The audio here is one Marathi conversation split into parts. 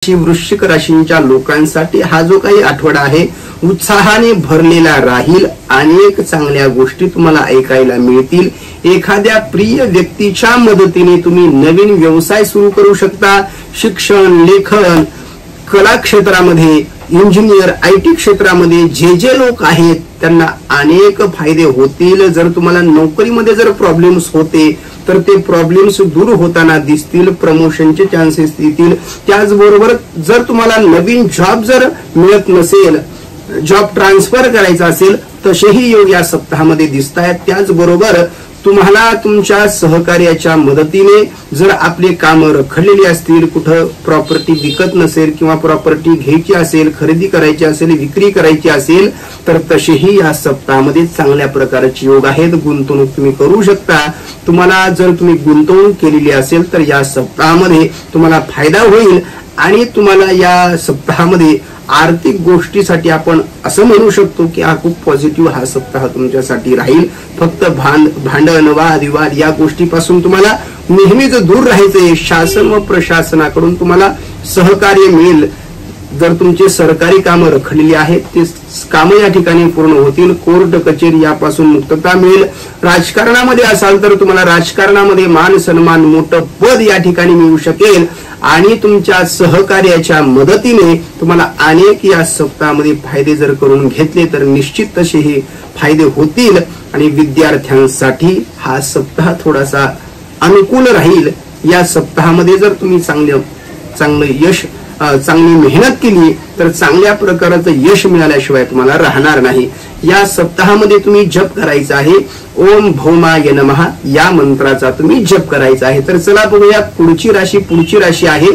वृश्चिक राशींच्या लोकांसाठी हा जो काही आठवडा आहे उत्साहाने भरलेला राहील। अनेक चांगल्या गोष्टी तुम्हाला ऐकायला मिळतील। एखाद्या प्रिय व्यक्तीच्या मदतीने तुम्ही नवीन व्यवसाय सुरू करू शकता। शिक्षण, लेखन, कला क्षेत्रामध्ये, इंजिनियर, IT क्षेत्रामध्ये जे लोक आहेत त्यांना अनेक फायदे होतील। जर तुम्हाला नोकरीमध्ये जर प्रॉब्लेम्स होते तर ते प्रॉब्लेम्स दूर होताना दिसतील, प्रमोशनचे चान्सेस येतील। त्याचबरोबर जर तुम्हाला नवीन जॉब जर मिळत नसेल, जॉब ट्रान्सफर करायचा असेल, तसेही योग या सप्ताहामध्ये दिसत आहेत। त्याचबरोबर तुम्हाला तुमच्या सहकार्याच्या मदतीने जर आपले काम रखडलेली असतील, कुठं प्रॉपर्टी विकत नसेल किंवा प्रॉपर्टी घ्यायची असेल, खरेदी करायची असेल, विक्री करायची असेल, तर तसेही या सप्ताहामध्ये चांगल्या प्रकारचे योग आहेत। गुंतवणूक तुम्ही करू शकता। तुम्हाला जर तुम्ही गुंतवणूक केलेली असेल तर या सप्ताहामध्ये तुम्हाला फायदा होईल आणि तुम्हाला या सप्ताहामध्ये आर्थिक गोष्टीसाठी आपण असं म्हणू शकतो की हा खूप पॉझिटिव्ह हा सप्ताह तुमच्यासाठी राहील। फक्त भांडण, वादविवाद या गोष्टीपासून तुम्हाला नेहमीच दूर राहायचंय। शासन व प्रशासनाकडून तुम्हाला सहकार्य मिळेल। जर तुमचे सरकारी कामं रखडलेली आहेत ते कामं या ठिकाणी पूर्ण होतील। कोर्ट कचेरी यापासून मुक्तता मिळेल। राजकारणामध्ये असाल तर तुम्हाला राजकारणामध्ये मान सन्मान, मोठं पद या ठिकाणी मिळू शकेल आणि तुमच्या सहकार्याच्या मदतीने तुम्हाला अनेक या सप्ताहामध्ये फायदे जर करून घेतले तर निश्चित तसे हे फायदे होतील। आणि विद्यार्थ्यांसाठी हा सप्ताह थोडासा अनुकूल राहील। या सप्ताहामध्ये जर तुम्ही चांगलं यश, चांगली मेहनत केली तर चांगल्या प्रकारचं यश मिळाल्याशिवाय तुम्हाला राहणार नाही। या सप्ताहामध्ये तुम्ही जप करायचा आहे ओम भौमाय नमः या मंत्राचा तुम्ही जप करायचा आहे। तर चला बघूया पुढची राशी आहे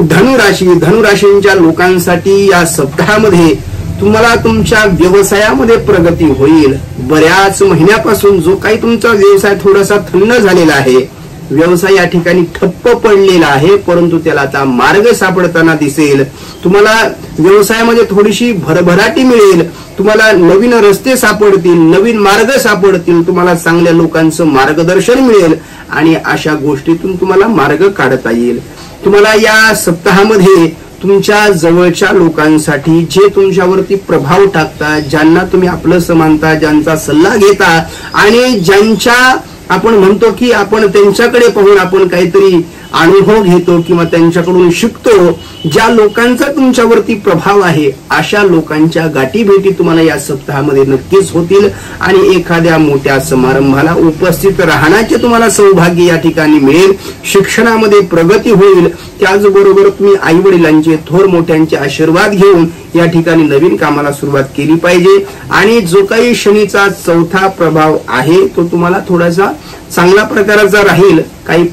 धनुराशी। धनुराशींच्या लोकांसाठी या सप्ताहामध्ये तुम्हाला तुमच्या व्यवसायामध्ये प्रगती होईल। बऱ्याच महिन्यापासून जो काही तुमचा व्यवसाय थोडासा थंड झालेला आहे, व्यवसाय या ठिकाणी ठप्प पडलेला आहे, परंतु त्याला आता मार्ग सापडताना दिसेल। तुम्हाला व्यवसायामध्ये थोडीशी भरभराटी मिळेल। तुम्हाला नवीन रस्ते सापडतील, नवीन मार्ग सापडतील, तुम्हाला चांगल्या लोकांचं मार्गदर्शन मिळेल आणि अशा गोष्टीतून तुम्हाला मार्ग काढता येईल। तुम्हाला या सप्ताहामध्ये तुमच्या जवळच्या लोकांसाठी जे तुमच्यावरती प्रभाव टाकतात, ज्यांना तुम्ही आपलं मानता, ज्यांचा सल्ला घेता आणि ज्यांच्या आपण म्हणतो की आपण त्यांच्याकडे पाहून आपण काहीतरी अनुभव घेतो किंवा त्यांच्याकडून शिकतो, ज्या लोकांचा तुमच्यावरती प्रभाव आहे अशा लोकांच्या गाठीभेटी तुम्हाला या सप्ताहामध्ये नक्कीच होतील आणि एखाद्या मोठ्या समारंभाला उपस्थित राहण्याचे तुम्हाला सौभाग्य या ठिकाणी मिळेल। शिक्षणामध्ये प्रगती होईल। त्याचबरोबर तुम्ही आई वडिलांचे, थोर मोठ्यांचे आशीर्वाद घेऊन या ठिकाणी नवीन कामाला सुरुवात केली पाहिजे आणि जो काही शनीचा चौथा प्रभाव आहे तो तुम्हाला थोडासा चांगला प्रकारचा राहील। काही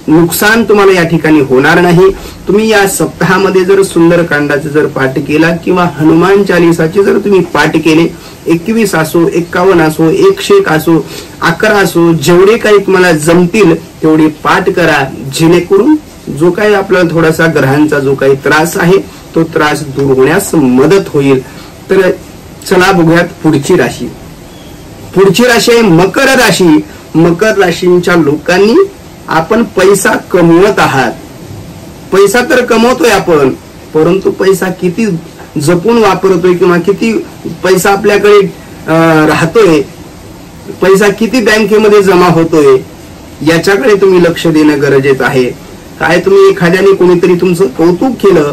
नुकसान तुम्हाला या ठिकाणी होणार नाही। तुम्ही या सप्ताहामध्ये जर सुंदरकांडाचे जर पाठ केला किंवा हनुमान चालीसाचे जर तुम्ही पाठ केले, 21 असो, 51 असो, 101 असो, 11 असो, जेवढे काही तुम्हाला जमतील तेवढे पाठ करा, जेणेकरून जो काही आपल्याला थोडासा ग्रहांचा जो काही त्रास आहे तो त्रास दूर होण्यास मदत होईल। तर चला बघूयात पुढची राशी आहे मकर राशी। मकर राशींच्या लोकांनी आपण पैसा कमवत आहात। पैसा तर कमवतोय आपण, परंतु पैसा किती जपून वापरतोय किंवा किती पैसा आपल्याकडे राहतोय, पैसा किती बँकेमध्ये जमा होतोय याच्याकडे तुम्ही लक्ष देणं गरजेचं आहे। काय तुम्ही एखाद्याने कोणीतरी तुमचं कौतुक केलं,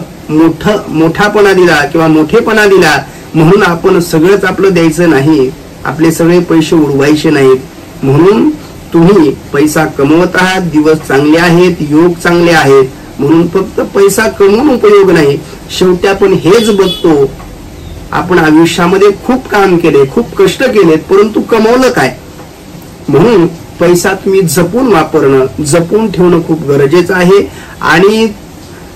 मोठापणा दिला किंवा मोठेपणा दिला म्हणून आपण सगळंच आपलं द्यायचं नाही, आपले सगळे पैसे उडवायचे नाहीत। म्हणून तुम्ही पैसा कमवत आहात, दिवस चांगले आहेत, योग चांगले आहेत, म्हणून फक्त पैसा कमवून उपयोग नाही। शेवटी आपण हेच बघतो, आपण आयुष्यामध्ये खूप काम केले, खूप कष्ट केलेत, परंतु कमवलं काय? म्हणून पैसा तुम्ही जपून वापरणं, जपून ठेवणं खूप गरजेचं आहे आणि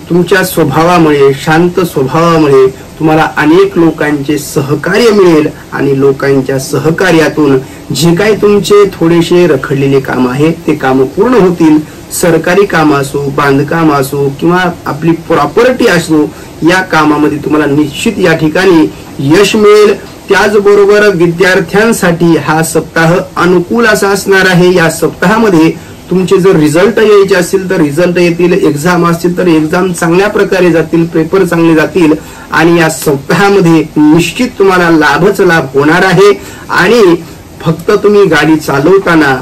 तुमच्या स्वभावामुळे, शांत स्वभावामुळे तुम्हाला अनेक लोकांचे सहकार्य मिळेल आणि लोकांच्या सहकार्यातून जे काही तुमचे थोडेसे रखडलेले काम आहेत ते काम पूर्ण होतील। सरकारी काम असो, बांधकाम असो किंवा आपली प्रॉपर्टी असो, या कामामध्ये तुम्हाला निश्चित या ठिकाणी यश मिळेल। त्याचबरोबर विद्यार्थ्यांसाठी हा सप्ताह अनुकूल असा असणार आहे। या सप्ताहामध्ये तुमचे जर रिझल्ट यायचे असतील तर रिझल्ट येतील, एक्झाम असतील तर एक्झाम चांगल्या प्रकारे जातील, पेपर चांगले जातील आणि या सप्ताहामध्ये निश्चित तुम्हाला लाभच लाभ होणार आहे। आणि फक्त तुम्ही गाडी चालवताना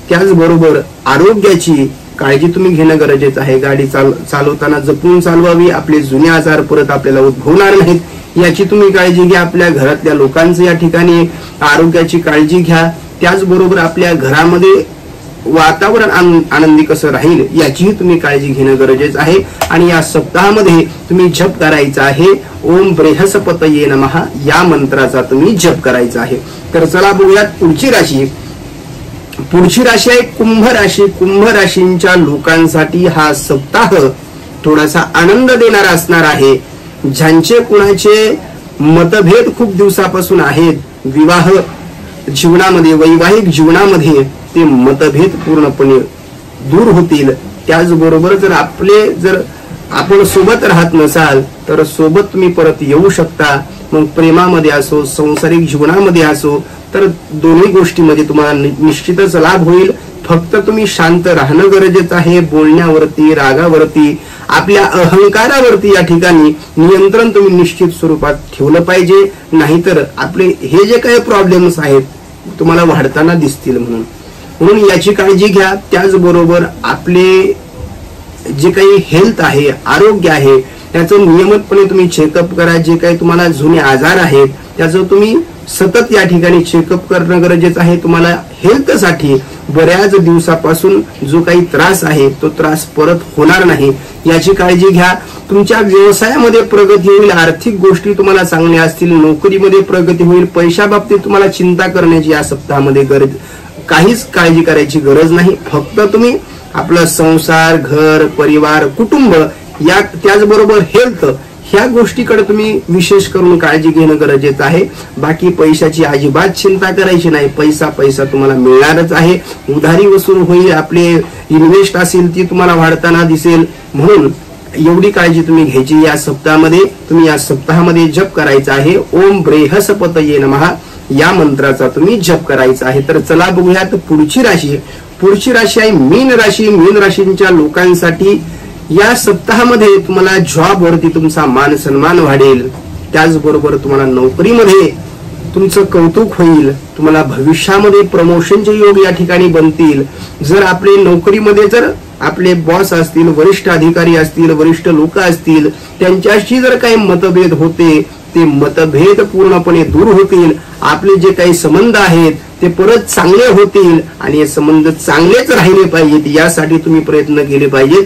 त्याचबरोबर आरोग्याची काळजी तुम्ही घेणं गरजेचं आहे। गाडी चालवताना जपून चालवावी, आपले जुने आजार परत आपल्याला उद्भवणार नाहीत याची तुम्ही काळजी घ्या। आपल्या घरातल्या लोकांचं या ठिकाणी आरोग्याची काळजी घ्या। त्याचबरोबर आपल्या घरामध्ये वातावरण आनंदी कसं राहील याचीही तुम्ही काळजी घेणं गरजेचं आहे। आणि या सप्ताहामध्ये तुम्ही जप करायचा आहे ओम बृहस्पतये नमः या मंत्राचा तुम्ही जप करायचा आहे। तर चला बघूयात पुढची राशी। पुढची राशी आहे कुंभ राशी। कुंभ राशींच्या लोकांसाठी हा सप्ताह थोडासा आनंद देणारा असणार आहे। ज्यांचे कुणाचे मतभेद खूप दिवसापासून आहेत, विवाह जीवनामध्ये वैवाहिक जीवनामध्ये ते मतभेद पूर्णपणे दूर होतील। त्याचबरोबर जर आपण सोबत राहत नसाल तर सोबत तुम्ही परत येऊ शकता। मग प्रेमामध्ये असो, संसारिक जीवनामध्ये असो, तर दोन्ही गोष्टीमध्ये तुम्हाला निश्चितच लाभ होईल। फक्त तुम्ही शांत राहणं गरजेचं आहे। बोलण्यावरती, रागावरती, आपल्या अहंकारावरती या ठिकाणी नियंत्रण तुम्ही निश्चित स्वरूपात ठेवलं पाहिजे, नाहीतर आपले हे जे काही प्रॉब्लेम्स आहेत तुम्हाला वाढताना दिसतील। म्हणून याची काळजी घ्या। त्याचबरोबर आपले जे काही हेल्थ आहे, आरोग्य आहे, त्याचं नियमितपणे तुम्ही चेकअप करा। जे काही तुम्हाला जुने आजार आहेत त्याचं तुम्ही सतत या ठिकाणी चेकअप करणं गरजेचं आहे। तुम्हाला हेल्थसाठी बऱ्याच दिवसापासून जो काही त्रास आहे तो त्रास परत होणार नाही याची काळजी घ्या। तुमच्या व्यवसायामध्ये प्रगती होईल, आर्थिक गोष्टी तुम्हाला चांगल्या असतील, नोकरीमध्ये प्रगती होईल, पैशा बाबतीत तुम्हाला चिंता करण्याची या सप्ताहामध्ये काहीच काळजी करायची गरज नाही। फक्त तुम्ही आपला संसार, घर, परिवार, कुटुंब या त्याचबरोबर हेल्थ ह्या गोष्टीकडे तुम्ही विशेष करून काळजी घेणं गरजेचं आहे। बाकी पैशाची अजिबात चिंता करायची नाही। पैसा तुम्हाला मिळणारच आहे, उधारी वसूल होईल, आपले इन्व्हेस्ट असेल ती तुम्हाला वाढताना दिसेल। म्हणून एवढी काळजी तुम्ही घ्यायची या सप्ताहामध्ये। तुम्ही या सप्ताहामध्ये जप करायचा आहे ओम बृहस्पतये नमः या मंत्राचा तुम्ही जप करायचा आहे। तर चला बघूयात पुढची राशी। पुढची राशी आहे मीन राशी। मीन राशींच्या लोकांसाठी या सप्ताहामध्ये तुम्हाला जॉब वरती तुमचा मान सन्मान वाढेल। त्याचबरोबर तुम्हाला नोकरीमध्ये तुमचं कौतुक होईल। तुम्हाला भविष्यामध्ये प्रमोशनचे योग या ठिकाणी बनतील। जर आपले नोकरीमध्ये जर आपले बॉस असतील, वरिष्ठ अधिकारी असतील, वरिष्ठ लोक असतील, त्यांच्याशी जर काही मतभेद होते ते मतभेद पूर्णपणे दूर होतील। आपले जे काही संबंध आहेत ते परत चांगले होतील आणि हे संबंध चांगलेच राहिले पाहिजेत यासाठी तुम्ही प्रयत्न केले पाहिजेत।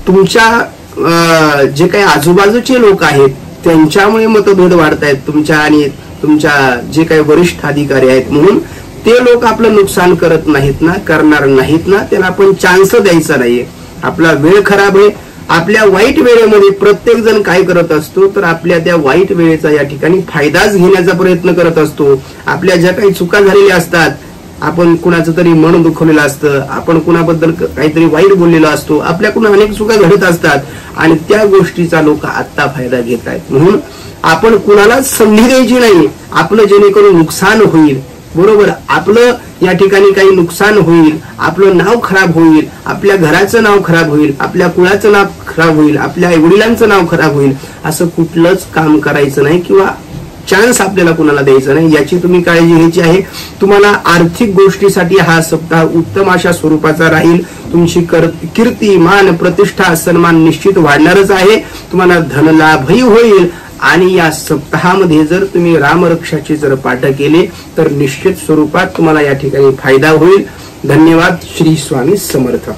तुमच्या जे काही आजूबाजूचे लोक आहेत त्यांच्यामुळे मतभेद वाढतायत तुमच्या आणि तुमच्या जे काही वरिष्ठ अधिकारी आहेत, म्हणून ते लोक आपलं नुकसान करत नाहीत ना, करणार नाहीत ना, त्याला आपण चान्स द्यायचा नाहीये। आपला वेळ खराब आहे। आपल्या वाईट वेळेमध्ये प्रत्येक जण काय करत असतो तर आपल्या त्या वाईट वेळेचा या ठिकाणी फायदाच घेण्याचा प्रयत्न करत असतो। आपल्या ज्या काही चुका झालेल्या असतात, आपण कुणाचं तरी मन दुखवलेलं असतं, आपण कुणाबद्दल काहीतरी वाईट बोललेलो असतो, आपल्याकडून अनेक चुका घडत असतात आणि त्या गोष्टीचा लोक आत्ता फायदा घेत आहेत। म्हणून आपण कुणालाच संधी द्यायची नाही, आपलं जेणेकरून नुकसान होईल। बरोबर, आपलं या ठिकाणी काही नुकसान होईल, आपलं नाव खराब होईल, आपल्या घराचं नाव खराब होईल, आपल्या कुळाचं नाव खराब होईल, आपल्या आईवडिलांचं नाव खराब होईल, असं कुठलंच काम करायचं नाही किंवा चान्स आपल्याला कुणाला द्यायचा नाही याची तुम्ही काळजी घ्यायची आहे। तुम्हाला आर्थिक गोष्टीसाठी हा सप्ताह उत्तम अशा स्वरूपाचा राहील। तुमची कीर्ती, मान, प्रतिष्ठा, सन्मान निश्चित वाढणारच आहे। तुम्हाला धनलाभही होईल आणि या सप्ताहामध्ये जर तुम्ही रामरक्षाचे जर पाठ केले तर निश्चित स्वरूपात तुम्हाला या ठिकाणी फायदा होईल। धन्यवाद। श्री स्वामी समर्थ।